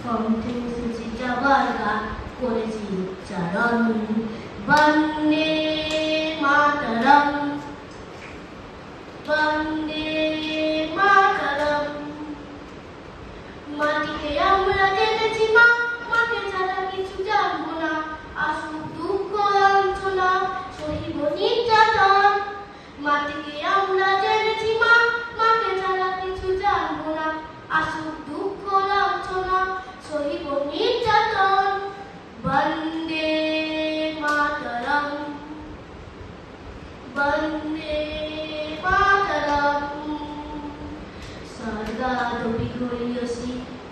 কণ্ঠে এসেছে যাবার গান, করেছি উচ্চারণ বন্দে মাতরম, বন্দে মাতরম। মাটিকে আমরা জেনেছি মা, মাকে ছাড়া কিছু জানবো না। আসুক দুঃখ লাঞ্ছনা, সহিব নির্যাতন। মাটিকে আমরা জেনেছি মা, মাকে ছাড়া কিছু জানবো না। আসুক দুঃখ লাঞ্ছনা, সহিব নির্যাতন। বন্দে মাতরম, বন্দে মাতরম। স্বর্গাদপি গরীয়সী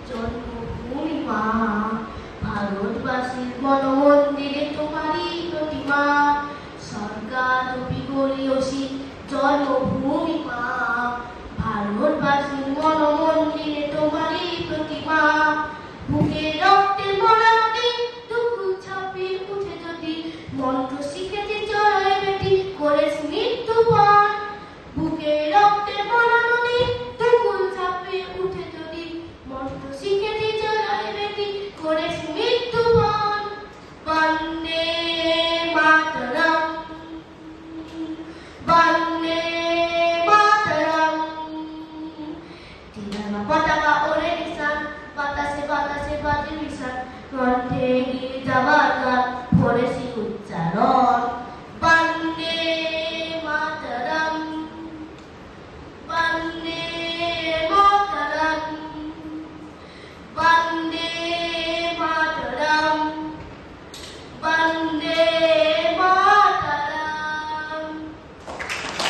জন্মভূমি মা, ভারতবাসীর মনমন্দিরে তোমারই প্রতিমা। স্বর্গাদপি গরীয়সী জন্মভূমি মা, ভারতবাসীর মনমন্দিরে তোমারই প্রতিমা। বুকে রক্তের ভরা নদী, দুঃখ ছাপিয়ে উঠে যদি, মন্ত্র শিখেছি চড়াই বেটি, করেছি মৃত্যুপণ। বুকে রক্তের ভরা নদী, দুঃখ ছাপিয়ে উঠে যদি, মন্ত্র শিখেছি চড়াই বেটি, করেছি মৃত্যুপণ। বন্দে মাতরম, বন্দে মাতরম। তিরঙ্গা পতাকা ওড়ে নিশান, বাতাসে বাতাসে বাজে নিশান, কণ্ঠে গিয়ে যাবার